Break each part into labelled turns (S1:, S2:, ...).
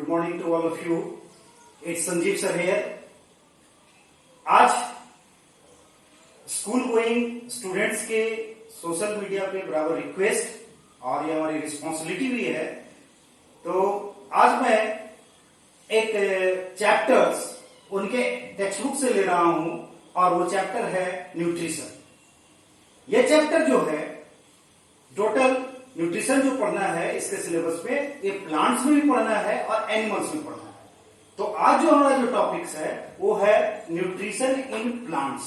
S1: Good morning to all of you. It's Sanjeev sir here. आज school going students के social media पे बराबर request और ये हमारी रिस्पॉन्सिबिलिटी भी है। तो आज मैं एक चैप्टर्स उनके टेक्स्ट बुक से ले रहा हूं और वो चैप्टर है न्यूट्रिशन। ये चैप्टर जो है टोटल न्यूट्रिशन जो पढ़ना है इसके सिलेबस में ये प्लांट्स में भी पढ़ना है और एनिमल्स में पढ़ना है। तो आज जो हमारा जो टॉपिक्स है वो है न्यूट्रिशन इन प्लांट्स।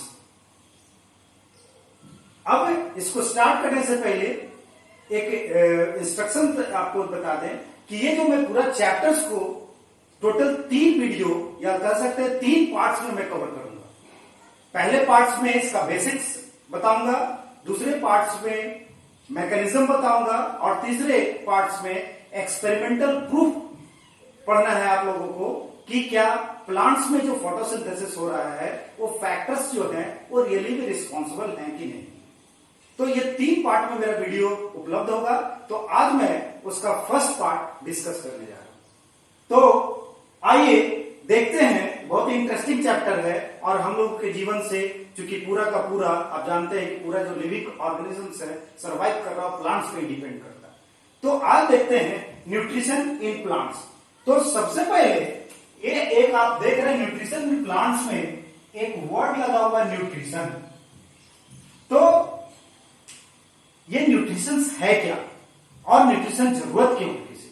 S1: अब इसको स्टार्ट करने से पहले एक इंस्ट्रक्शन आपको बता दें कि ये जो मैं पूरा चैप्टर्स को टोटल 3 वीडियो या कह सकते हैं 3 पार्ट्स में मैं कवर करूंगा। पहले पार्ट्स में इसका बेसिक्स बताऊंगा, दूसरे पार्ट्स में मैकेनिज्म बताऊंगा और तीसरे पार्ट्स में एक्सपेरिमेंटल प्रूफ पढ़ना है आप लोगों को कि क्या प्लांट्स में जो फोटोसिंथेसिस हो रहा है वो फैक्टर्स जो हैं वो रियली भी रिस्पॉन्सिबल हैं कि नहीं। तो ये 3 पार्ट में मेरा वीडियो उपलब्ध होगा। तो आज मैं उसका फर्स्ट पार्ट डिस्कस करने जा रहा हूं। तो आइए देखते हैं, बहुत ही इंटरेस्टिंग चैप्टर है और हम लोग के जीवन से चूंकि पूरा का पूरा आप जानते हैं कि पूरा जो लिविंग ऑर्गेनिजम्स है सर्वाइव कर रहा प्लांट्स पे डिपेंड करता है। तो आज देखते हैं न्यूट्रिशन इन प्लांट्स। तो सबसे पहले ये एक आप देख रहे हैं न्यूट्रिशन इन प्लांट्स में एक वर्ड लगा हुआ है न्यूट्रिशन। तो ये न्यूट्रिशन है क्या और न्यूट्रिशन जरूरत क्यों है किसी।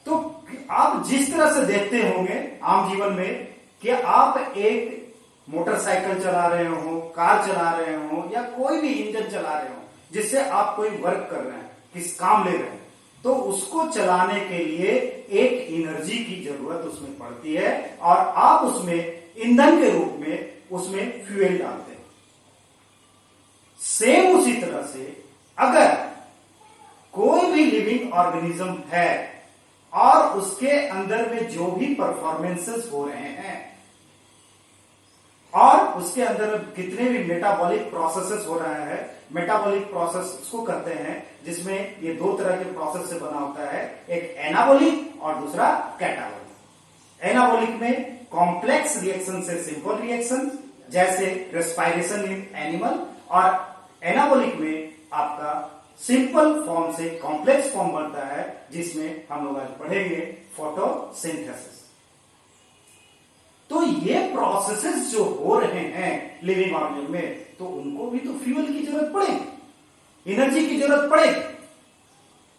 S1: तो आप जिस तरह से देखते होंगे आम जीवन में कि आप एक मोटरसाइकिल चला रहे हो, कार चला रहे हो या कोई भी इंजन चला रहे हो जिससे आप कोई वर्क कर रहे हैं, किस काम ले रहे हैं, तो उसको चलाने के लिए एक एनर्जी की जरूरत उसमें पड़ती है और आप उसमें ईंधन के रूप में उसमें फ्यूल डालते हैं। सेम उसी तरह से अगर कोई भी लिविंग ऑर्गेनिज्म है और उसके अंदर में जो भी परफॉर्मेंसेस हो रहे हैं और उसके अंदर कितने भी मेटाबॉलिक प्रोसेसेस हो रहा है, मेटाबॉलिक प्रोसेस उसको कहते हैं जिसमें ये 2 तरह के प्रोसेस से बना होता है, एक एनाबॉलिक और दूसरा कैटाबॉलिक। एनाबॉलिक में कॉम्प्लेक्स रिएक्शन से सिंपल रिएक्शन जैसे रेस्पायरेशन इन एनिमल और एनाबॉलिक में आपका सिंपल फॉर्म से कॉम्प्लेक्स फॉर्म बनता है जिसमें हम लोग आज पढ़ेंगे फोटोसिंथेसिस। तो ये प्रोसेसेस जो हो रहे हैं लिविंग ऑर्गेनिज्म में तो उनको भी तो फ्यूल की जरूरत पड़ेगी, एनर्जी की जरूरत पड़ेगी।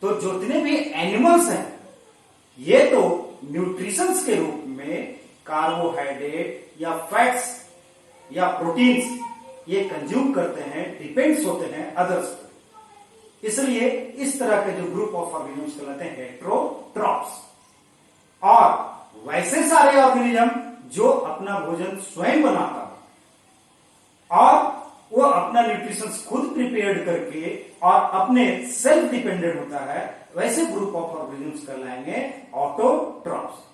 S1: तो जितने भी एनिमल्स हैं ये तो न्यूट्रिशंस के रूप में कार्बोहाइड्रेट या फैट्स या प्रोटीन्स ये कंज्यूम करते हैं, डिपेंड्स होते हैं अदर्स पर। इसलिए इस तरह के जो ग्रुप ऑफ ऑर्गेनिजम्स कहलाते हैं हेटेरोट्रॉप्स। और वैसे सारे ऑर्गेनिज्म जो अपना भोजन स्वयं बनाता है और वो अपना न्यूट्रिशन खुद प्रिपेयर्ड करके और अपने सेल्फ डिपेंडेंट होता है, वैसे ग्रुप ऑफ ऑर्गेनिजम्स कहलाएंगे ऑटोट्रॉप्स।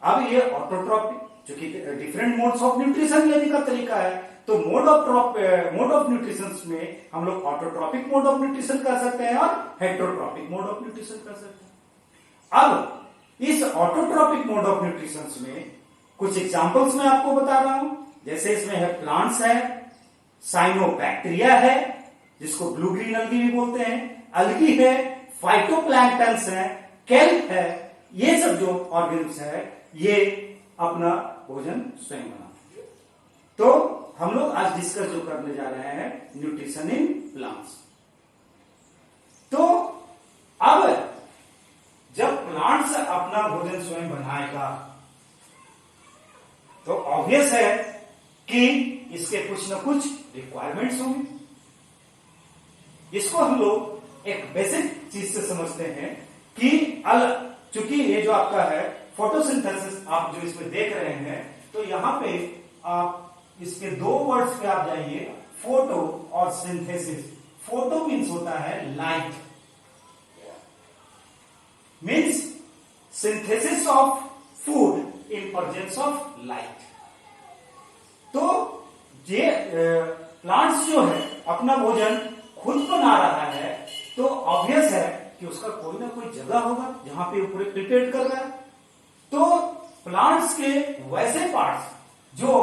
S1: अब ये ऑटोट्रॉपिक चूंकि डिफरेंट मोड्स ऑफ न्यूट्रिशन लेने का तरीका है तो मोड ऑफ न्यूट्रिशन में हम लोग ऑटोट्रॉपिक मोड ऑफ न्यूट्रिशन कर सकते हैं और हेटेरोट्रॉपिक मोड ऑफ न्यूट्रिशन कर सकते हैं। अब इस ऑटोट्रॉपिक मोड ऑफ न्यूट्रिशन में कुछ एग्जांपल्स मैं आपको बता रहा हूं। जैसे इसमें है प्लांट्स है, साइनोबैक्टीरिया है जिसको ब्लू ग्रीन अलगी भी बोलते हैं, अलगी है, फाइटोप्लैंक्टन्स है, केल्प है। ये सब जो ऑर्गेनिज्म्स है ये अपना भोजन स्वयं बनाते हैं। तो हम लोग आज डिस्कस जो करने जा रहे हैं न्यूट्रिशन इन प्लांट्स। तो अब जब प्लांट्स अपना भोजन स्वयं बनाएगा तो ऑब्वियस है कि इसके कुछ न कुछ रिक्वायरमेंट्स होंगे। इसको हम लोग एक बेसिक चीज से समझते हैं कि चूंकि ये जो आपका है फोटोसिंथेसिस आप जो इसमें देख रहे हैं तो यहां पे आप इसके 2 वर्ड्स पे आप जाइए, फोटो और सिंथेसिस। फोटो मीन्स होता है light, means synthesis of food in presence of light. तो ये प्लांट्स जो है अपना भोजन खुद बना रहा है तो ऑब्वियस है कि उसका कोई ना कोई जगह होगा जहां पे वो पूरे प्रिपेयर कर रहा है। तो प्लांट्स के वैसे पार्ट्स जो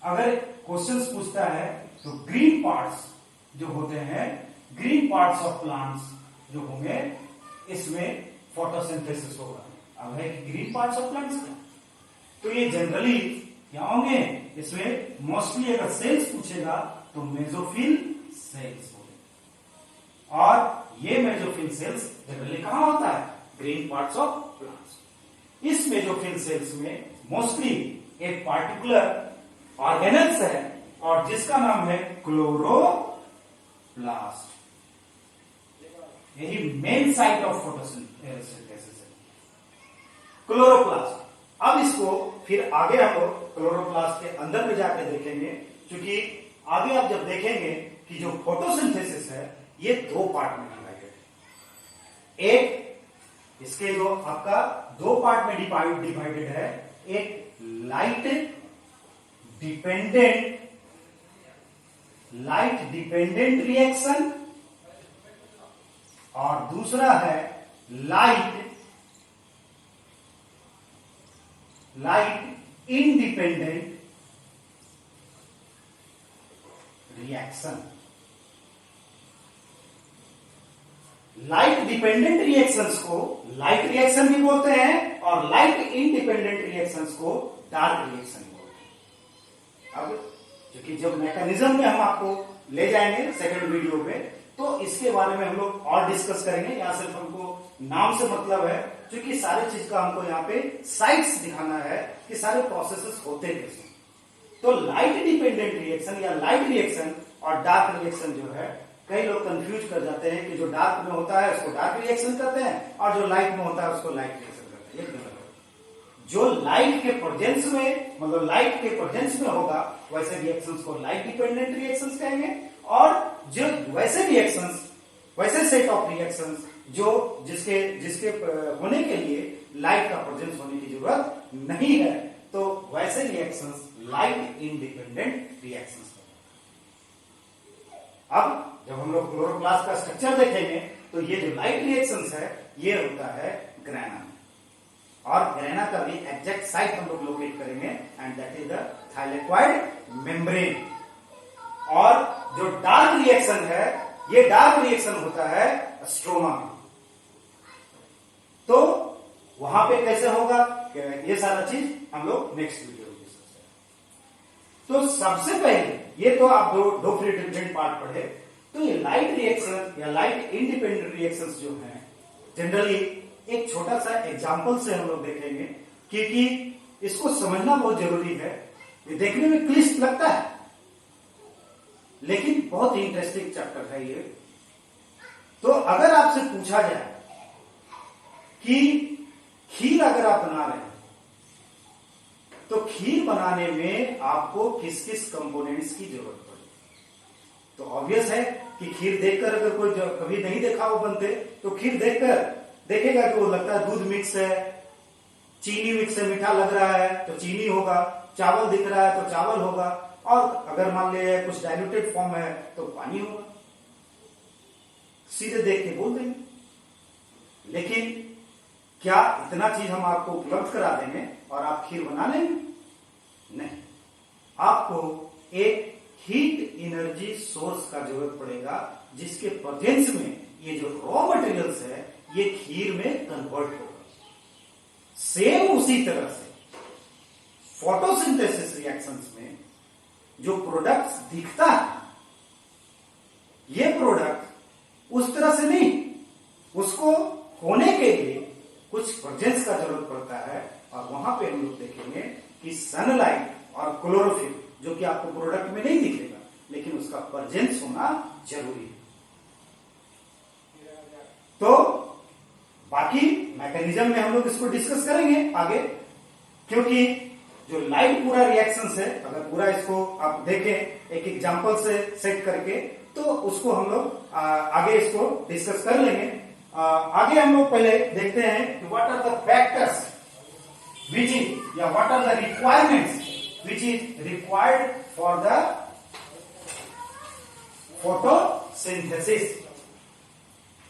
S1: अगर क्वेश्चंस पूछता है तो ग्रीन पार्ट्स जो होते हैं, ग्रीन पार्ट्स ऑफ प्लांट्स जो होंगे, इसमें फोटोसिंथेसिस होगा। अब है कि ग्रीन पार्ट्स ऑफ प्लांट्स का, तो ये जनरली क्या होंगे, इसमें मोस्टली अगर सेल्स पूछेगा तो मेसोफिल सेल्स होंगे। और ये मेसोफिल सेल्स जनरली कहां होता है, ग्रीन पार्ट्स ऑफ प्लांट्स। इस मेसोफिल सेल्स में मोस्टली एक पार्टिकुलर ऑर्गेनेल्स है और जिसका नाम है क्लोरोप्लास्ट। यही मेन साइट ऑफ फोटोसिंथेसिस है, क्लोरोप्लास्ट। अब इसको फिर आगे हम लोग क्लोरोप्लास्ट के अंदर में जाकर देखेंगे, क्योंकि आगे आप जब देखेंगे कि जो फोटोसिंथेसिस है ये दो पार्ट में डिवाइडेड है। एक इसके जो आपका दो पार्ट में डिवाइडेड है, एक लाइट डिपेंडेंट रिएक्शन और दूसरा है light independent reaction. Light dependent reactions को लाइट रिएक्शन भी बोलते हैं और लाइट इंडिपेंडेंट रिएक्शंस को डार्क रिएक्शन बोलते हैं। अब क्योंकि जब मैकेनिज्म में हम आपको ले जाएंगे सेकंड वीडियो पे, तो इसके बारे में हम लोग और डिस्कस करेंगे। यहाँ सिर्फ हमको नाम से मतलब है, क्योंकि सारे चीज का हमको यहाँ पे साइट्स दिखाना है कि सारे प्रोसेसेस होते कैसे। तो लाइट डिपेंडेंट रिएक्शन या लाइट रिएक्शन और डार्क रिएक्शन जो है, कई लोग कंफ्यूज कर जाते हैं कि जो डार्क में होता है उसको डार्क रिएक्शन कहते हैं और जो लाइट में होता है उसको लाइट रिएक्शन कहते हैं। ये गलत है। जो लाइट के प्रेजेंस में, मतलब लाइट के प्रेजेंस में होगा, वैसे रिएक्शंस को लाइट डिपेंडेंट रिएक्शंस कहेंगे, और जो वैसे रिएक्शंस, वैसे सेट ऑफ रिएक्शंस जो जिसके होने के लिए लाइट का प्रेजेंस होने की जरूरत नहीं है, तो वैसे रिएक्शंस लाइट इंडिपेंडेंट रिएक्शंस। अब जब हम लोग क्लोरोप्लास्ट का स्ट्रक्चर देखेंगे तो ये जो लाइट रिएक्शंस है ये होता है ग्रेना में, और ग्रेना का भी एग्जैक्ट साइट हम लोग लोकेट करेंगे and that is the thylakoid membrane. और जो डार्क रिएक्शन है, ये डार्क रिएक्शन होता है स्ट्रोमा में। तो वहां पे कैसे होगा, ये सारा चीज हम लोग नेक्स्ट वीडियो में डिस्कस करेंगे। तो सबसे पहले ये तो आप दो फ्री डिफरेंट पार्ट पढ़े। तो ये लाइट रिएक्शन या लाइट इंडिपेंडेंट रिएक्शंस जो हैं, जनरली एक छोटा सा एग्जांपल से हम लोग देखेंगे, क्योंकि इसको समझना बहुत जरूरी है। ये देखने में क्लिष्ट लगता है लेकिन बहुत ही इंटरेस्टिंग चैप्टर है ये। तो अगर आपसे पूछा जाए कि खीर अगर आप बना रहे हैं तो खीर बनाने में आपको किस किस कंपोनेंट्स की जरूरत पड़े, तो ऑब्वियस है कि खीर देखकर अगर कोई कभी नहीं देखा हो बनते, तो खीर देखकर देखेगा कि वो लगता है दूध मिक्स है, चीनी मिक्स है, मीठा लग रहा है तो चीनी होगा, चावल दिख रहा है तो चावल होगा, और अगर मान ले कुछ डाइल्यूटेड फॉर्म है तो पानी होगा। सीधे देख के बोल देंगे। लेकिन क्या इतना चीज हम आपको उपलब्ध करा देंगे और आप खीर बना लेंगे? नहीं, आपको एक हीट एनर्जी सोर्स का जरूरत पड़ेगा, जिसके प्रेजेंस में ये जो रॉ मटेरियल्स है ये खीर में कन्वर्ट होगा। सेम उसी तरह से फोटोसिंथेसिस रिएक्शंस में जो प्रोडक्ट्स दिखता है, ये प्रोडक्ट उस तरह से नहीं, उसको होने के लिए कुछ प्रेजेंस का जरूरत पड़ता है। और वहां पे हम लोग देखेंगे कि सनलाइट और क्लोरोफिल, जो कि आपको प्रोडक्ट में नहीं दिखेगा लेकिन उसका प्रेजेंस होना जरूरी है। तो बाकी मैकेनिज्म में हम लोग इसको डिस्कस करेंगे आगे, क्योंकि जो लाइट पूरा रिएक्शंस है, अगर पूरा इसको आप देखें एक एग्जांपल से सेट करके, तो उसको हम लोग आगे इसको डिस्कस कर लेंगे। आगे हम लोग पहले देखते हैं कि what are the factors which is, या what are the requirements which is required for the photosynthesis.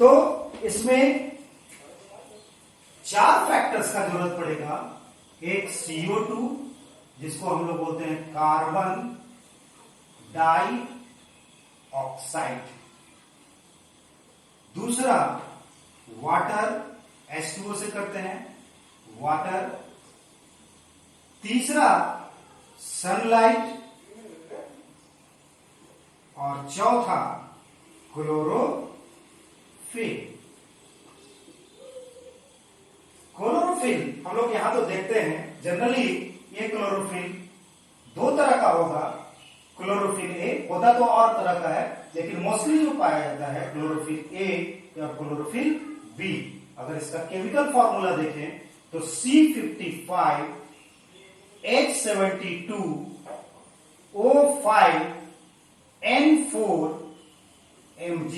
S1: तो इसमें 4 फैक्टर्स का जरूरत पड़ेगा। एक CO2 जिसको हम लोग बोलते हैं कार्बन डाई ऑक्साइड, दूसरा वाटर H2O से करते हैं वाटर, तीसरा सनलाइट, और चौथा क्लोरोफिल। क्लोरोफिल हम लोग यहां तो देखते हैं जनरली ये क्लोरोफिल 2 तरह का होगा। क्लोरोफिल ए होता तो और तरह का है, लेकिन मोस्टली जो पाया जाता है क्लोरोफिल ए और क्लोरोफिल बी। अगर इसका केमिकल फॉर्मूला देखें तो C55 H72 O5 N4 Mg,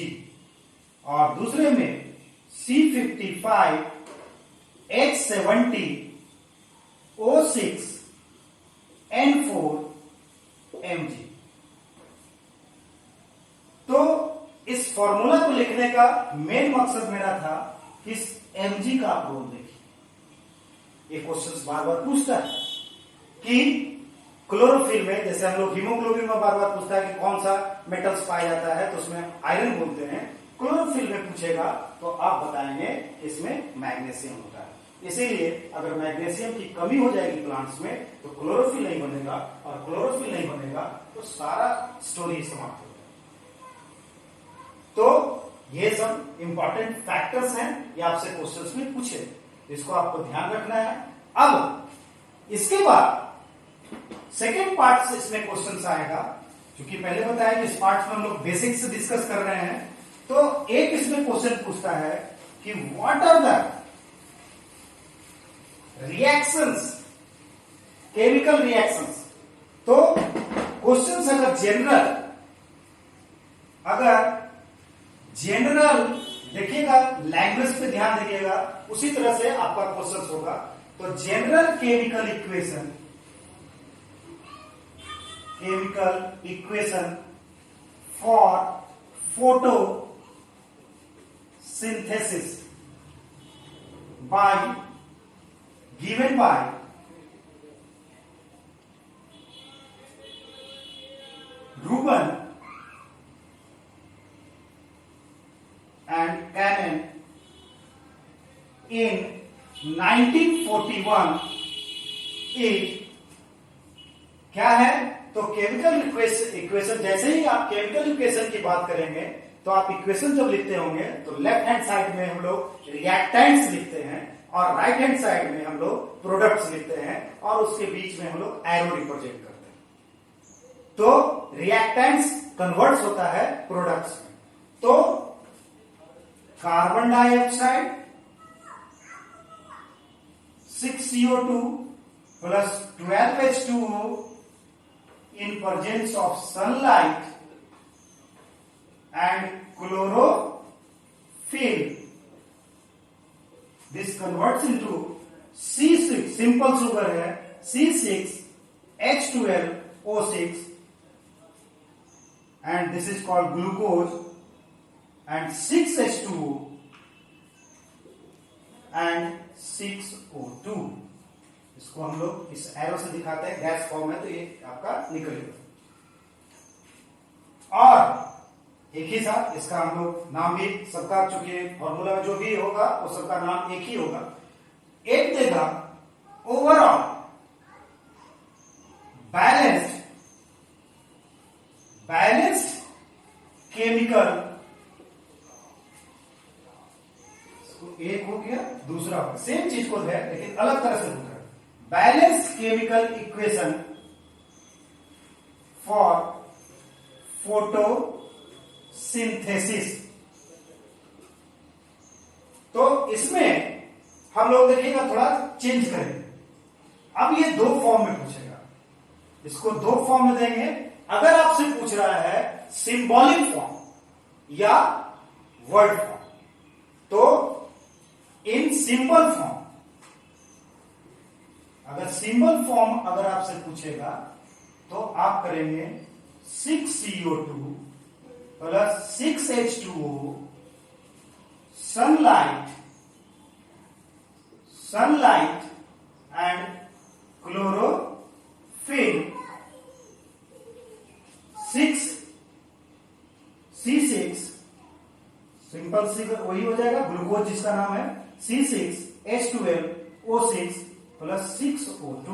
S1: और दूसरे में C55 H70 O6 N4 Mg। तो इस फॉर्मूला को लिखने का मेन मकसद मेरा था कि इस Mg का आप रोल देखिए। ये क्वेश्चन बार बार पूछता है कि क्लोरोफिल में, जैसे हम लोग हीमोग्लोबिन में बार बार पूछता है कि कौन सा मेटल्स पाया जाता है, तो उसमें आयरन बोलते हैं। क्लोरोफिल में पूछेगा तो आप बताएंगे इसमें मैग्नीशियम होता है। इसीलिए अगर मैग्नीशियम की कमी हो जाएगी प्लांट्स में तो क्लोरोफिल नहीं बनेगा, और क्लोरोफिल नहीं बनेगा तो सारा स्टोरी समाप्त हो जाएगा। तो ये सब इंपॉर्टेंट फैक्टर्स हैं, ये आपसे क्वेश्चंस में पूछे, इसको आपको ध्यान रखना है। अब इसके बाद सेकेंड पार्ट से इसमें क्वेश्चन आएगा, क्योंकि पहले बताया कि इस पार्ट में हम लोग बेसिक्स डिस्कस कर रहे हैं। तो एक इसमें क्वेश्चन पूछता है कि what are the reactions, chemical reactions. तो क्वेश्चंस अगर जनरल देखिएगा, लैंग्वेज पे ध्यान दीजिएगा, उसी तरह से आपका क्वेश्चन होगा। तो general chemical equation for photosynthesis given by Rubin and Cannon in 1941 क्या है? तो केमिकल इक्वेशन, जैसे ही आप केमिकल इक्वेशन की बात करेंगे तो आप इक्वेशन जब लिखते होंगे तो लेफ्ट हैंड साइड में हम लोग रिएक्टेंट्स लिखते हैं और राइट हैंड साइड में हम लोग प्रोडक्ट्स लिखते हैं और उसके बीच में हम लोग एरो रिप्रेजेंट करते हैं। तो रिएक्टेंट्स कन्वर्ट्स होता है प्रोडक्ट्स में। तो carbon dioxide 6CO2 plus 12H2O in presence of sunlight and chlorophyll. This converts into C6, simple sugar है, C6H12O6, and this is called glucose, and 6H2O and 6O2। इसको हम लोग इस एरो से दिखाते हैं, गैस फॉर्म है तो ये आपका निकलेगा। और एक ही साथ इसका हम लोग नाम भी सबका, चूंकि फॉर्मूला में जो भी होगा वो सबका नाम एक ही होगा। एक देगा ओवरऑल बैलेंस्ड केमिकल, एक हो गया, दूसरा हो गया, सेम चीज को है लेकिन अलग तरह से होता है। Balanced chemical equation for photosynthesis. तो इसमें हम लोग देखिएगा थोड़ा चेंज करेंगे। अब ये 2 फॉर्म में पूछेगा, इसको 2 फॉर्म में देंगे। अगर आपसे पूछ रहा है सिंबॉलिक फॉर्म या वर्ड फॉर्म, तो इन सिंबल फॉर्म, अगर सिंबल फॉर्म अगर आपसे पूछेगा तो आप करेंगे 6CO2 plus 6H2O sunlight and chlorophyll, 6C6 simple C वही हो जाएगा ग्लूकोज जिसका नाम है C6H12O6 प्लस 6O2,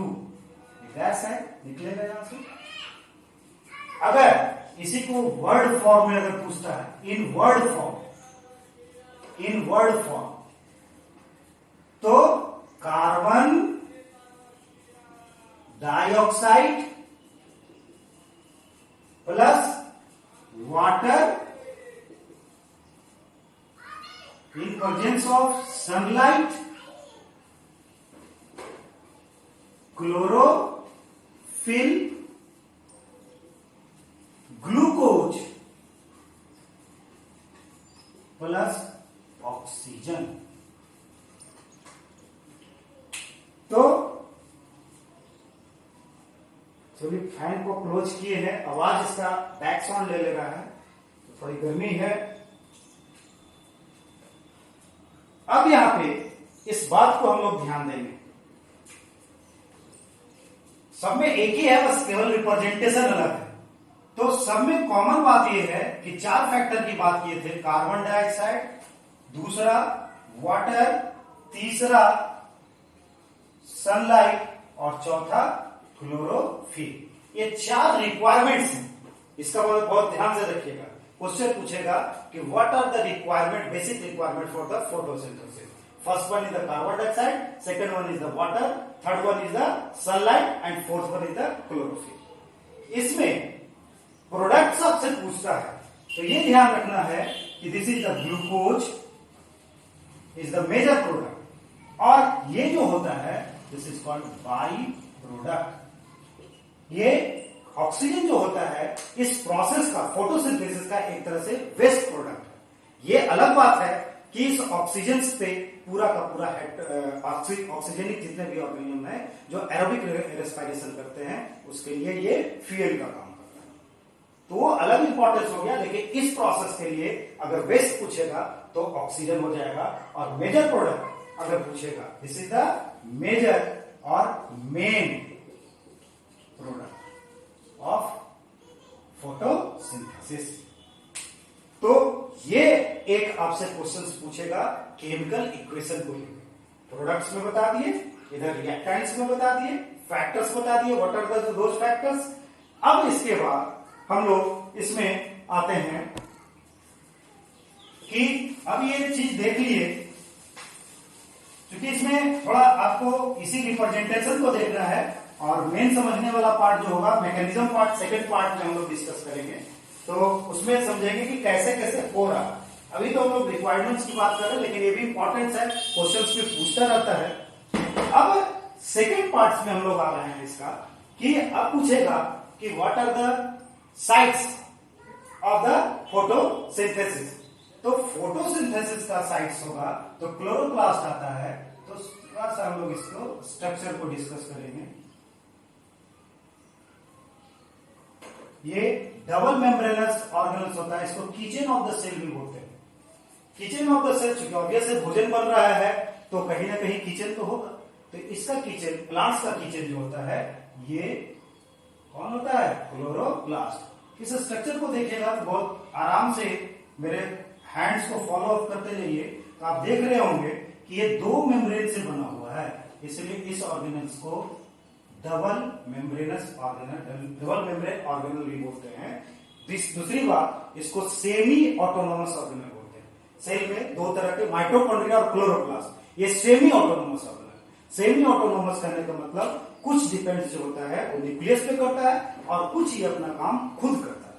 S1: गैस है, निकलेगा यहां से। अगर इसी को वर्ड फॉर्म में अगर पूछता है, इन वर्ड फॉर्म तो carbon dioxide plus water in presence of sunlight, chlorophyll, glucose plus oxygen. तो चलिए फैन को क्लोज किए हैं, आवाज इसका बैक साउंड ले रहा है, तो थोड़ी गर्मी है। अब यहां पे इस बात को हम लोग ध्यान देंगे, सब में एक ही है, बस केवल रिप्रेजेंटेशन अलग है। तो सब में कॉमन बात यह है कि 4 फैक्टर की बात किए थे, कार्बन डाइऑक्साइड, दूसरा वाटर, तीसरा सनलाइट और चौथा क्लोरोफिल। ये 4 रिक्वायरमेंट्स हैं। इसका बहुत ध्यान से रखिएगा, क्वेश्चन पूछेगा कि what are the requirement, basic requirement for the photosynthesis. First one is the carbon dioxide, second one is the water, third one is the sunlight and fourth one is the chlorophyll. इसमें product सबसे पूछता है, तो ये ध्यान रखना है कि this is the glucose is the major product, और ये जो होता है this is called by product. ये ऑक्सीजन जो होता है इस प्रोसेस का, फोटोसिंथेसिस का एक तरह से वेस्ट प्रोडक्ट है। ये अलग बात है कि इस ऑक्सीजन पे पूरा का पूरा ऑक्सीजनिक जितने भी ऑर्गेनिज्म है जो एरोबिक रेस्पिरेशन करते हैं उसके लिए ये फ्यूल का काम करता है, तो वो अलग इंपॉर्टेंस हो गया। लेकिन इस प्रोसेस के लिए अगर वेस्ट पूछेगा तो ऑक्सीजन हो जाएगा, और मेजर प्रोडक्ट अगर पूछेगा दिस इज द मेजर और मेन प्रोडक्ट ऑफ फोटोसिंथेसिस। तो ये एक आपसे क्वेश्चंस पूछेगा केमिकल इक्वेशन को लेकर, प्रोडक्ट्स में बता दिए, इधर रिएक्टेंट्स में बता दिए, फैक्टर्स बता दिए, what are the those factors. अब इसके बाद हम लोग इसमें आते हैं कि अब ये चीज देख लिए, क्योंकि इसमें थोड़ा आपको इसी रिप्रेजेंटेशन को देखना है, और मेन समझने वाला पार्ट जो होगा मैकेनिज्म पार्ट, सेकंड पार्ट में हम लोग डिस्कस करेंगे, तो उसमें समझेंगे कि कैसे कैसे हो रहा है। अभी तो हम लोग रिक्वायरमेंट्स की बात कर रहे हैं, लेकिन ये भी इंपॉर्टेंट है, क्वेश्चंस में पूछता रहता है। अब सेकंड पार्ट में हम लोग आ रहे हैं इसका, कि अब पूछेगा कि what are the sites of the photosynthesis. तो फोटोसिंथेसिस का साइट्स होगा तो क्लोरोप्लास्ट आता है, तो थोड़ा सा हम लोग इसको स्ट्रक्चर को डिस्कस करेंगे। ये डबल मेम्ब्रेनस ऑर्गेनल्स होता है, इसको किचन ऑफ द सेल भी बोलते हैं। किचन ऑफ द सेल, चूंकि ऑब्वियस है भोजन बन रहा है तो कहीं ना कहीं किचन तो होगा, तो इसका किचन, प्लांट्स का किचन जो होता है ये कौन होता है, क्लोरोप्लास्ट। इस स्ट्रक्चर को देखिएगा तो बहुत आराम से मेरे हैंड्स को फॉलो अप करते जाइए, तो आप देख रहे होंगे कि ये 2 मेम्ब्रेन से बना हुआ है, इसलिए इस ऑर्गेनल्स को डबल मेम्ब्रेन ऑर्गेनल भी बोलते हैं। दूसरी बात, इसको सेमी ऑटोनोमस ऑर्गेनल बोलते हैं। सेल में 2 तरह के, माइटोकॉन्ड्रिया और क्लोरोप्लास्ट, ये semi autonomous organelle. Semi autonomous करने का मतलब कुछ डिपेंड जो होता है वो न्यूक्लियस पे करता है, और कुछ ही अपना काम खुद करता है,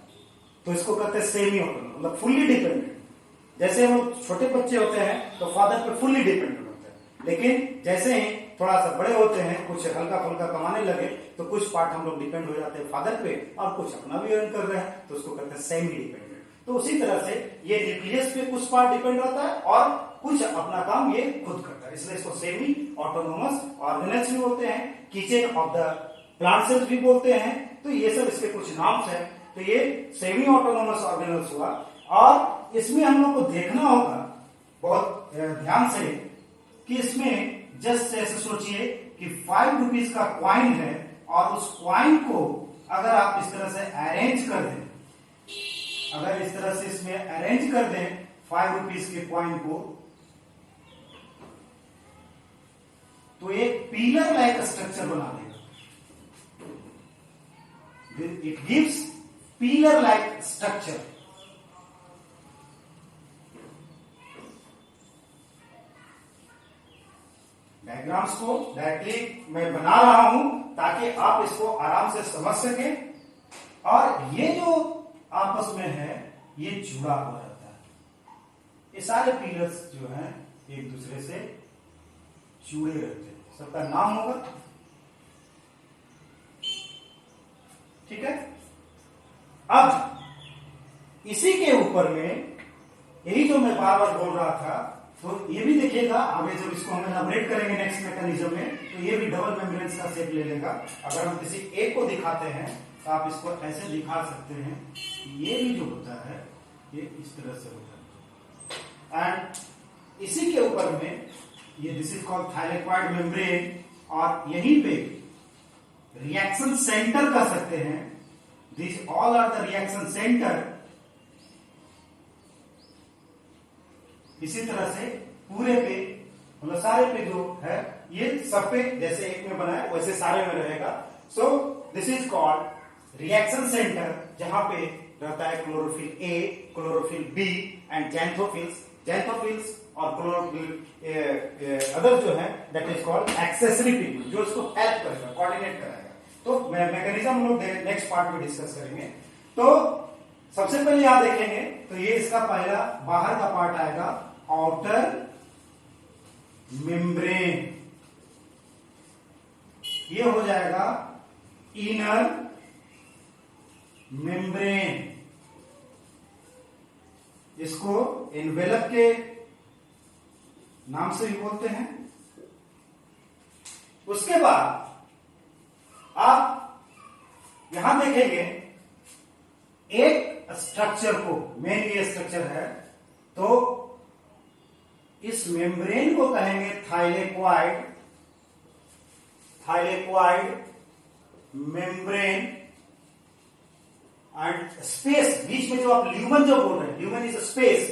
S1: तो इसको कहते हैं सेमी ऑटोनोमस, मतलब फुल्ली डिपेंडेंट। जैसे हम छोटे बच्चे होते हैं तो फादर पे फुल्ली डिपेंडेंट होते हैं, लेकिन जैसे ही थोड़ा सा बड़े होते हैं, कुछ हल्का फुल्का कमाने लगे, तो कुछ पार्ट हम लोग डिपेंड हो जाते हैं फादर पे, और कुछ अपना भी अर्न कर रहे हैं, तो उसको कहते हैं सेमी डिपेंडेंट। तो उसी तरह से ये न्यूक्लियस पे कुछ पार्ट डिपेंड होता है और कुछ अपना काम ये खुद करता है, इसलिए इसको सेमी ऑटोनोमस ऑर्गेनल्स भी बोलते हैं, kitchen of the plant cells भी बोलते हैं। तो ये सब इसके कुछ नाम्स हैं। तो ये सेमी ऑटोनोमस ऑर्गेनल्स हुआ, और इसमें हम लोग को देखना होगा बहुत ध्यान से कि इसमें जस्ट ऐसे सोचिए कि 5 रुपीज का क्वाइन है और उस क्वाइन को अगर आप इस तरह से अरेंज कर दें, अगर इस तरह से इसमें अरेंज कर दें 5 रुपीज के क्वाइन को, तो एक पिलर लाइक स्ट्रक्चर बना देगा। It gives pillar like structure. Diagrams को डायरेक्टली मैं बना रहा हूं ताकि आप इसको आराम से समझ सकें। और ये जो आपस में है ये जुड़ा हुआ रहता है। ये सारे पिलर्स जो हैं एक दूसरे से जुड़े रहते हैं। सबका नाम होगा, ठीक है। अब इसी के ऊपर में यही जो मैं बार बार बोल रहा था, तो ये भी देखिएगा आगे जब इसको हम एलाबोरेट करेंगे नेक्स्ट मैकेनिज्म में, तो ये भी डबल मेम्ब्रेन्स का शेप ले लेगा। अगर हम किसी एक को दिखाते हैं तो आप इसको ऐसे दिखा सकते हैं कि ये भी जो होता है ये इस तरह से होता है। एंड इसी के ऊपर में ये this is called thylakoid membrane, और यहीं पे रिएक्शन सेंटर कर सकते हैं। This all are the reaction centre. इसी तरह से पूरे पे मतलब सारे पे जो है ये सब पे जैसे एक में बना है वैसे सारे में रहेगा। So this is called reaction centre, जहां पे रहता है chlorophyll A, chlorophyll B and xanthophylls. Xanthophylls और क्लोरोफिल अदर जो है that is called accessory pigment, जो इसको हेल्प करेगा, कोऑर्डिनेट कराएगा। तो मैकेनिज्म हम लोग नेक्स्ट पार्ट में डिस्कस करेंगे। तो सबसे पहले यहां देखेंगे तो ये इसका पहला बाहर का पार्ट आएगा, आउटर मेम्ब्रेन। ये हो जाएगा इनर मेम्ब्रेन। इसको एनवेलप के नाम से भी बोलते हैं। उसके बाद आप यहां देखेंगे एक स्ट्रक्चर को, मेन ये स्ट्रक्चर है, तो इस मेम्ब्रेन को कहेंगे thylakoid, thylakoid membrane. And space बीच में जो आप ल्यूमन जो बोल रहे हैं, ल्यूमन इज स्पेस,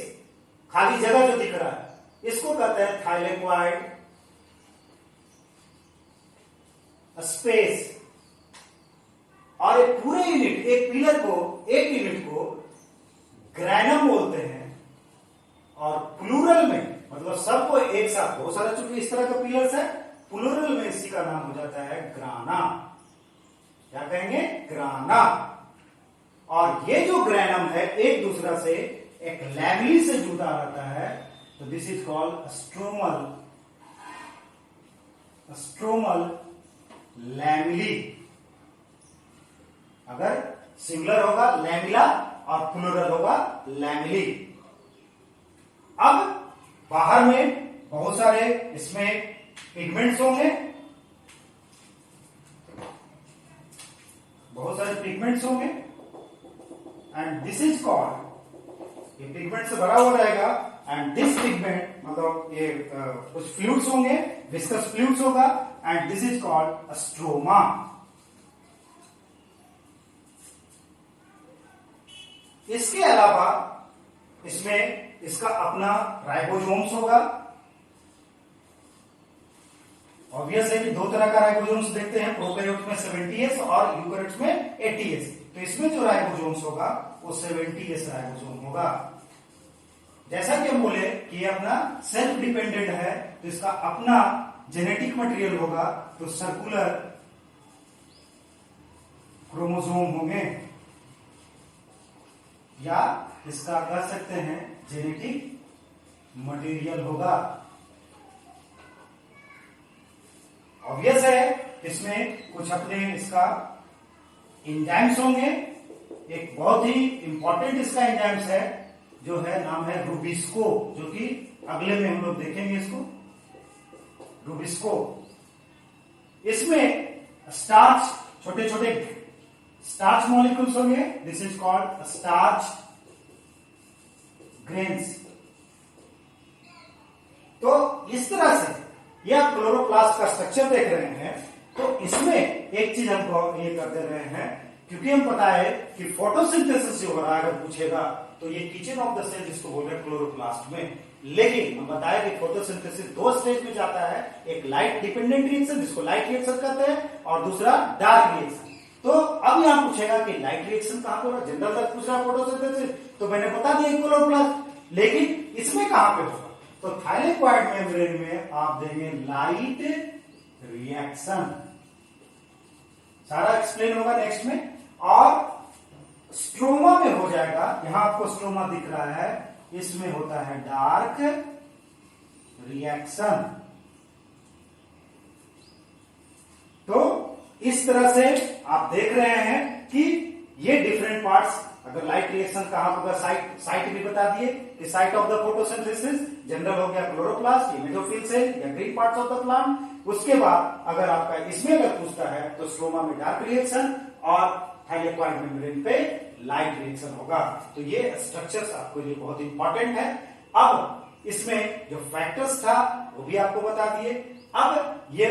S1: खाली जगह जो दिख रहा है, इसको कहते हैं थाइलेक्वाइड स्पेस। और एक पूरे यूनिट, एक पिलर को, एक यूनिट को ग्रैनम बोलते हैं। और प्लूरल में मतलब सबको एक साथ, बहुत सारा चूंकि इस तरह का पिलर्स है, प्लूरल में इसी का नाम हो जाता है ग्राना। क्या कहेंगे? ग्राना। और ये जो ग्रैनम है एक दूसरा से एक लैमिली से जुड़ा रहता है, तो this is called stromal, stromal lamellae. अगर सिंगुलर होगा लैमिला और प्लूरल होगा लैमिली। अब बाहर में बहुत सारे इसमें पिगमेंट्स होंगे, बहुत सारे पिगमेंट्स होंगे। एंड दिस इज कॉल्ड, ये पिगमेंट से भरा हुआ रहेगा। एंड दिस पिगमेंट मतलब ये कुछ फ्लूइड्स होंगे, विस्कस फ्लूइड्स होगा। And this is called stroma. इसके अलावा इसमें इसका अपना राइबोसोम्स होगा। ऑब्वियस है कि दो तरह का राइबोसोम्स देखते हैं, प्रोकैरियोट्स में 70S और यूकैरियोट्स में 80S। तो इसमें जो राइबोसोम्स होगा वो 70S राइबोसोम होगा। जैसा कि हम बोले कि ये अपना सेल्फ डिपेंडेंट है, तो इसका अपना जेनेटिक मटेरियल होगा, तो सर्कुलर क्रोमोसोम होंगे, या इसका कह सकते हैं जेनेटिक मटेरियल होगा। ऑब्वियस है इसमें कुछ अपने इसका एंजाइम्स होंगे। एक बहुत ही इंपॉर्टेंट इसका एंजाइम्स है जो है, नाम है रूबिस्को, जो कि अगले में हम लोग देखेंगे इसको, रूबिस्को। इसमें स्टार्च, छोटे छोटे स्टार्च मॉलिक्यूल्स होंगे, this is called starch grains. इस तरह से ये आप क्लोरोप्लास्ट का स्ट्रक्चर देख रहे हैं। तो इसमें एक चीज हमको ये कर दे रहे हैं, क्योंकि हम पता है कि फोटोसिंथेसिस जो हो रहा है अगर पूछेगा तो ये किचन ऑफ द सेल जिसको बोल रहे हैं क्लोरोप्लास्ट में। लेकिन हम बताया कि फोटोसिंथेसिस दो स्टेज में जाता है, एक लाइट डिपेंडेंट रिएक्शन जिसको लाइट रिएक्शन कहते हैं और दूसरा डार्क रिएक्शन। तो अब यहां पूछेगा कि लाइट रिएक्शन कहां पे होगा, जनरल तक पूछ रहा फोटोसिंथेसिस तो मैंने बता दिया क्लोरोप्लास्ट, लेकिन इसमें कहां पे होगा तो थाइलेकोइड मेम्ब्रेन में आप देंगे लाइट रिएक्शन, सारा एक्सप्लेन होगा नेक्स्ट में। और स्ट्रोमा में हो जाएगा, यहां आपको स्ट्रोमा दिख रहा है, इसमें होता है डार्क रिएक्शन। तो इस तरह से आप देख रहे हैं कि ये डिफरेंट पार्ट्स, अगर लाइट रिएक्शन कहां होगा, साइट भी बता दिए कि site of the photosynthesis general हो गया क्लोरोप्लास्ट, ये मेसोफिल सेल या green parts of the plant. उसके बाद अगर आपका इसमें अगर पूछता है तो स्ट्रोमा में डार्क रिएक्शन और थाइलेकोइड मेम्ब्रेन पे लाइट रिएक्शन होगा। तो ये स्ट्रक्चर्स आपको लिए बहुत इंपॉर्टेंट है। अब इसमें जो फैक्टर्स था वो भी आपको बता दिए। अब ये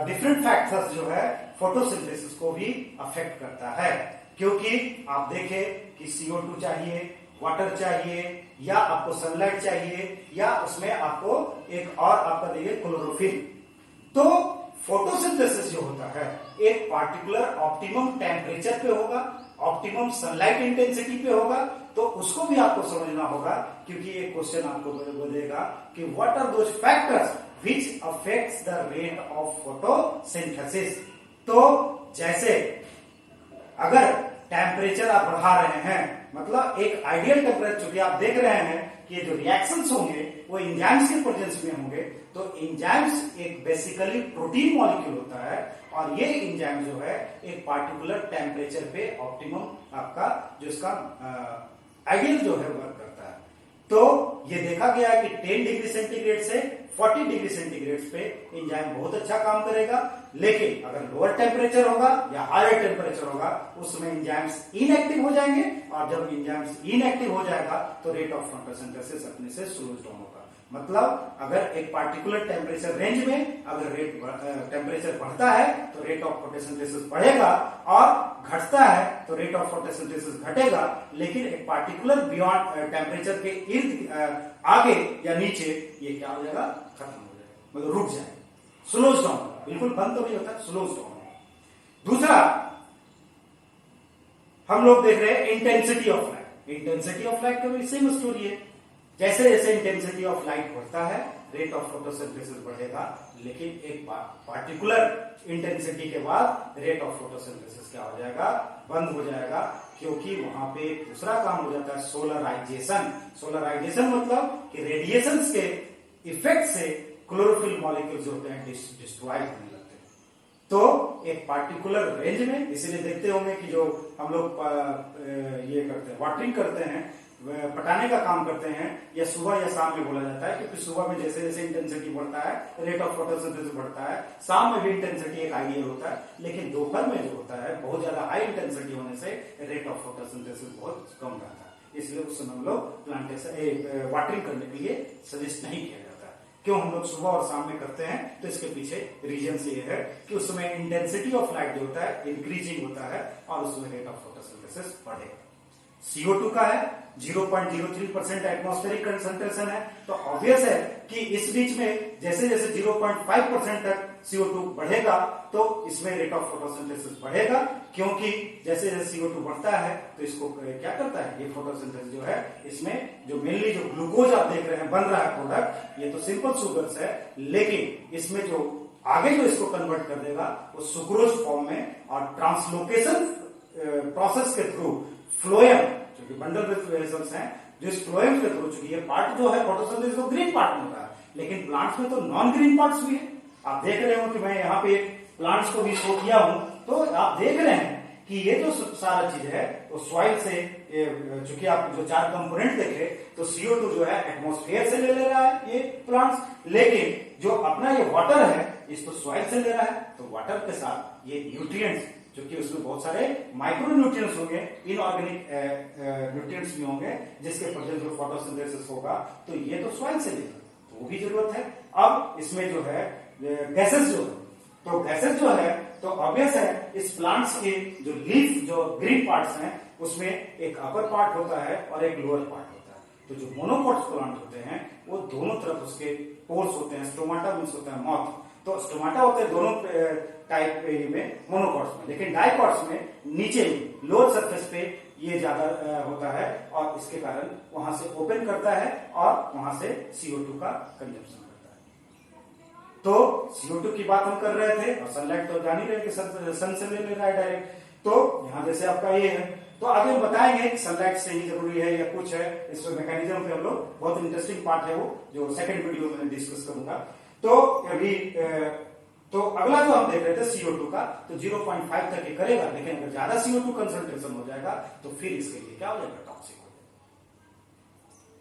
S1: डिफरेंट फैक्टर्स जो है फोटोसिंथेसिस को भी अफेक्ट करता है, क्योंकि आप देखें कि CO2 चाहिए, वाटर चाहिए, या आपको सनलाइट चाहिए, या उसमें आपको एक और आपका देखिए क्लोरोफिल। तो फोटोसिंथेसिस जो होता है एक पार्टिकुलर ऑप्टिमम टेम्परेचर पे होगा, ऑप्टिमम सनलाइट इंटेंसिटी पे होगा। तो उसको भी आपको समझना होगा, क्योंकि एक क्वेश्चन आपको बोलेगा कि what are those factors which affects the rate of photosynthesis. तो जैसे अगर टेम्परेचर आप बढ़ा रहे हैं, मतलब एक आइडियल टेम्परेचर, चूंकि आप देख रहे हैं कि ये जो रिएक्शंस होंगे वो एंजाइम्स के प्रेजेंस में होंगे। तो एंजाइम्स एक बेसिकली प्रोटीन मॉलिक्यूल होता है, और ये एंजाइम जो है एक पार्टिकुलर टेम्परेचर पे ऑप्टिमम आपका जो इसका आइडियल जो है वर्क करता है। तो ये देखा गया है कि 10 डिग्री सेंटीग्रेड से 40 डिग्री सेंटीग्रेड पे एंजाइम बहुत अच्छा काम करेगा। लेकिन अगर लोअर टेम्परेचर होगा या हायर टेम्परेचर होगा उसमें एंजाइम्स इनएक्टिव हो जाएंगे, और जब एंजाइम्स इनएक्टिव हो जाएगा तो रेट ऑफ फोटोसिंथेसिस अपने से स्लो डाउन होगा। मतलब अगर एक पार्टिकुलर टेम्परेचर रेंज में अगर टेम्परेचर बढ़ता है तो रेट ऑफ फोटोसिंथेसिस बढ़ेगा, और घटता है तो रेट ऑफ फोटोसिंथेसिस घटेगा। लेकिन एक पार्टिकुलर बियॉन्ड टेम्परेचर के इर्द आगे या नीचे ये क्या हो जाएगा, खत्म हो जाएगा, मतलब रुक जाएगा, स्लोज डाउन होगा, बिल्कुल बंद तो नहीं होता, स्लोज डाउन होगा। दूसरा हम लोग देख रहे हैं intensity of light. Intensity of light का भी सेम स्टोरी है, जैसे जैसे इंटेंसिटी ऑफ लाइट बढ़ता है रेट ऑफ फोटोसिंथेसिस बढ़ेगा, लेकिन एक पार्टिकुलर इंटेंसिटी के बाद रेट ऑफ फोटोसिंथेसिस क्या हो जाएगा, बंद हो जाएगा, क्योंकि वहां पे दूसरा काम हो जाता है सोलराइजेशन। सोलराइजेशन मतलब कि रेडिएशन के इफेक्ट से क्लोरोफिल मॉलिक्यूल्स होते हैं डिस्ट्रॉय होने लगते हैं। तो एक पार्टिकुलर रेंज में, इसीलिए देखते होंगे कि जो हम लोग ये करते हैं, वाटरिंग करते हैं, पटाने का काम करते हैं, या सुबह या शाम में बोला जाता है, क्योंकि सुबह में जैसे जैसे इंटेंसिटी बढ़ता है रेट ऑफ फोटोसिंथेसिस बढ़ता है, शाम में भी इंटेंसिटी एक आइडियल होता है, लेकिन दोपहर में जो होता है बहुत ज्यादा हाई इंटेंसिटी होने से रेट ऑफ फोटोसिंथेसिस बहुत कम रहता है। इसलिए उस समय हम लोग प्लांटेशन वाटरिंग करने के लिए सजेस्ट नहीं किया जाता। क्यों हम लोग सुबह और शाम में करते हैं, तो इसके पीछे रीजन ये है कि उसमें इंटेंसिटी ऑफ लाइट जो होता है इंक्रीजिंग होता है, और उसमें रेट ऑफ फोटोसिंथेसिस बढ़ेगा। CO2 का है 0.03% एटमॉस्फेरिक कंसंट्रेशन है, तो ऑब्वियस है कि इस बीच में जैसे जैसे 0.5% तक CO2 बढ़ेगा तो इसमें रेट ऑफ फोटोसिंथेसिस बढ़ेगा, क्योंकि जैसे जैसे CO2 बढ़ता है तो इसको क्या करता है, ये फोटोसिंथेसिस जो है इसमें जो मेनली जो ग्लूकोज आप देख रहे हैं बन रहा है प्रोडक्ट, ये तो सिंपल सुगर्स है, लेकिन इसमें जो आगे जो इसको कन्वर्ट कर देगा वो सुक्रोज फॉर्म में, और ट्रांसलोकेशन प्रोसेस के थ्रू फ्लोएम जो कि बंडल विथ वेसल्स हैं, जो इस फ्लोएम के थ्रू, चूंकि ये पार्ट जो है फोटोसिंथेसिस तो ग्रीन पार्ट में होता है, लेकिन प्लांट्स में तो नॉन ग्रीन पार्ट्स भी है। आप देख रहे हो कि मैं यहाँ पे प्लांट्स को भी शो किया हूं, तो आप देख रहे हैं कि ये जो सारा चीज है वो सॉइल से, चूंकि आप जो 4 कंपोनेंट देखे तो CO2 जो है एटमॉस्फेयर से ले रहा है ये प्लांट्स, लेकिन जो अपना ये वाटर है इसको सॉइल से ले रहा है। तो वाटर के साथ ये न्यूट्रिएंट्स, जो कि उसमें बहुत सारे माइक्रो न्यूट्रिएंट्स होंगे, इनऑर्गेनिक न्यूट्रिएंट्स भी होंगे, जिसके प्रेजेंस में फोटोसिंथेसिस होगा, तो ये तो सॉइल से लेगा, तो तो वो भी जरूरत है। अब इसमें जो है गैसेस जो है, तो गैसेस जो है तो ऑब्वियस है इस प्लांट्स के जो लीफ जो ग्रीन पार्ट्स हैं उसमें एक अपर पार्ट होता है और एक लोअर पार्ट होता है। तो जो मोनोकॉट्स प्लांट होते हैं वो दोनों तरफ उसके पोर्स होते हैं, स्टोमाटा मीन्स होता है माउथ, तो स्टोमाटा होते हैं दोनों टाइप में मोनोकॉट्स में, लेकिन डाइकॉट्स में नीचे लोअर सरफेस पे ये ज्यादा होता है और इसके कारण वहां से ओपन करता है और वहां से CO2 का कंजप्शन करता है। तो CO2 की बात हम कर रहे थे और सनलाइट तो जान ही रहे कि सन से ले रहा है डायरेक्ट, तो यहां जैसे आपका ये है, तो आगे हम बताएंगे कि सनलाइट से ही जरूरी है या कुछ है, इस मैकेनिज्म पे हम लोग बहुत इंटरेस्टिंग पार्ट है वो जो सेकंड वीडियो में डिस्कस करूंगा। तो अभी तो अगला जो हम देख रहे थे CO2 का, तो 0.5 तक ये करेगा, लेकिन अगर ज्यादा CO2 कंसंट्रेशन हो जाएगा तो फिर इसके लिए क्या हो जाएगा, टॉक्सिक हो जाएगा।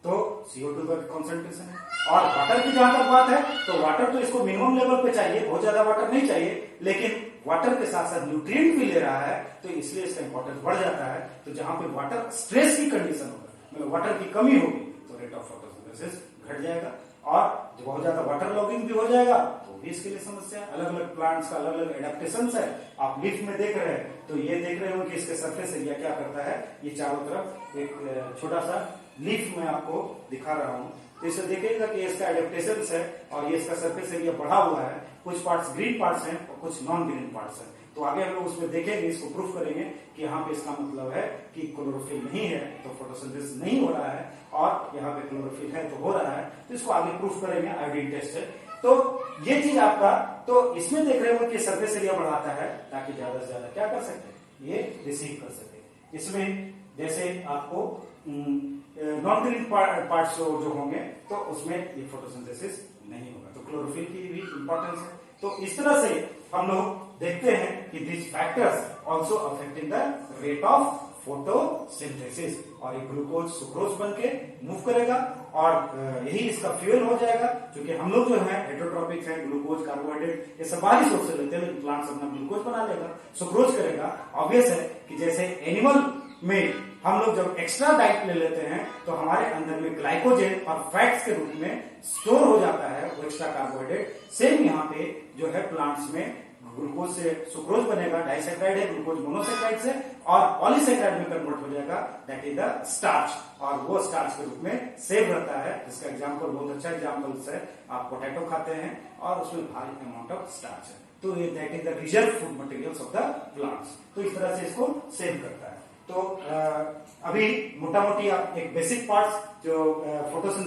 S1: तो CO2 का कंसंट्रेशन है। और वाटर की जहां तक बात है तो वाटर तो इसको मिनिमम लेवल पे चाहिए, बहुत ज्यादा वाटर नहीं चाहिए, लेकिन वाटर के साथ साथ न्यूट्रिएंट भी ले रहा है तो इसलिए इसका इंपॉर्टेंस बढ़ जाता है। तो जहां पे वाटर स्ट्रेस की कंडीशन होगा, मतलब वाटर की कमी होगी, तो रेट ऑफ फोटोसिंथेसिस घट जाएगा और जो बहुत ज्यादा वाटर लॉगिंग भी हो जाएगा तो भी इसके लिए समस्या है। अलग अलग प्लांट्स का अलग अलग एडेप्टेशन है। आप लीफ में देख रहे हैं तो ये देख रहे हो कि इसके सरफेस एरिया क्या करता है, ये चारों तरफ एक छोटा सा लीफ में आपको दिखा रहा हूं, तो इसे देखिएगा कि इसका एडेप्टेशन है और ये इसका सरफेस एरिया बढ़ा हुआ है, कुछ पार्ट्स ग्रीन पार्ट्स हैं और कुछ नॉन ग्रीन पार्ट्स हैं। तो आगे हम लोग उसमें देखेंगे, इसको प्रूफ करेंगे कि यहाँ पे इसका मतलब है कि क्लोरोफिल नहीं है तो फोटोसिंथेसिस नहीं हो रहा है, और यहाँ पे क्लोरोफिल है तो हो रहा है। तो इसको आगे प्रूफ करेंगे आयोडीन टेस्ट से। तो ये चीज आपका, तो इसमें देख रहे हो कि सरफेस एरिया बढ़ाता है ताकि ज्यादा से ज्यादा क्या कर सके, ये रिसीव कर सके। इसमें जैसे आपको नॉन ग्रीन पार्ट्स जो होंगे तो उसमें ये फोटोसिंथेसिस नहीं होगा, तो क्लोरोफिल की भी इंपॉर्टेंस है। तो इस तरह से हम लोग देखते हैं कि this factors also affecting the rate of photosynthesis, और ये ग्लूकोज सुक्रोज बन के मूव करेगा और यही इसका फ्यूल हो जाएगा। क्योंकि हम लोग जो है हेटरोट्रॉपिक है, ग्लूकोज कार्बोहाइड्रेट ये सब बाहरी सोर्स से लेते हैं, लेकिन प्लांट्स अपना ग्लूकोज बना लेगा, सुक्रोज करेगा। ऑब्वियस है कि जैसे एनिमल में हम लोग जब एक्स्ट्रा डाइट ले लेते हैं तो हमारे अंदर में ग्लाइकोजन और फैट्स के रूप में स्टोर हो जाता है वो एक्स्ट्रा कार्बोहाइड्रेट। सेम यहाँ पे जो है प्लांट्स में ग्लूकोज से सुक्रोज बनेगा, डाइसैकेराइड है, ग्लूकोज मोनोसैकेराइड से, और पॉलीसैकेराइड में कन्वर्ट हो जाएगा, दैट इज द स्टार्च, और वो स्टार्च के रूप में सेव रहता है। इसका एग्जांपल बहुत अच्छा एग्जांपल है, आप पोटैटो खाते हैं और उसमें भारी अमाउंट ऑफ स्टार्च है, तो ये that is the reserve food materials of the plants. तो इस तरह से इसको सेव करता है। तो अभी मोटा मोटी आप एक बेसिक पार्ट्स जो फोटोसिंथेसिस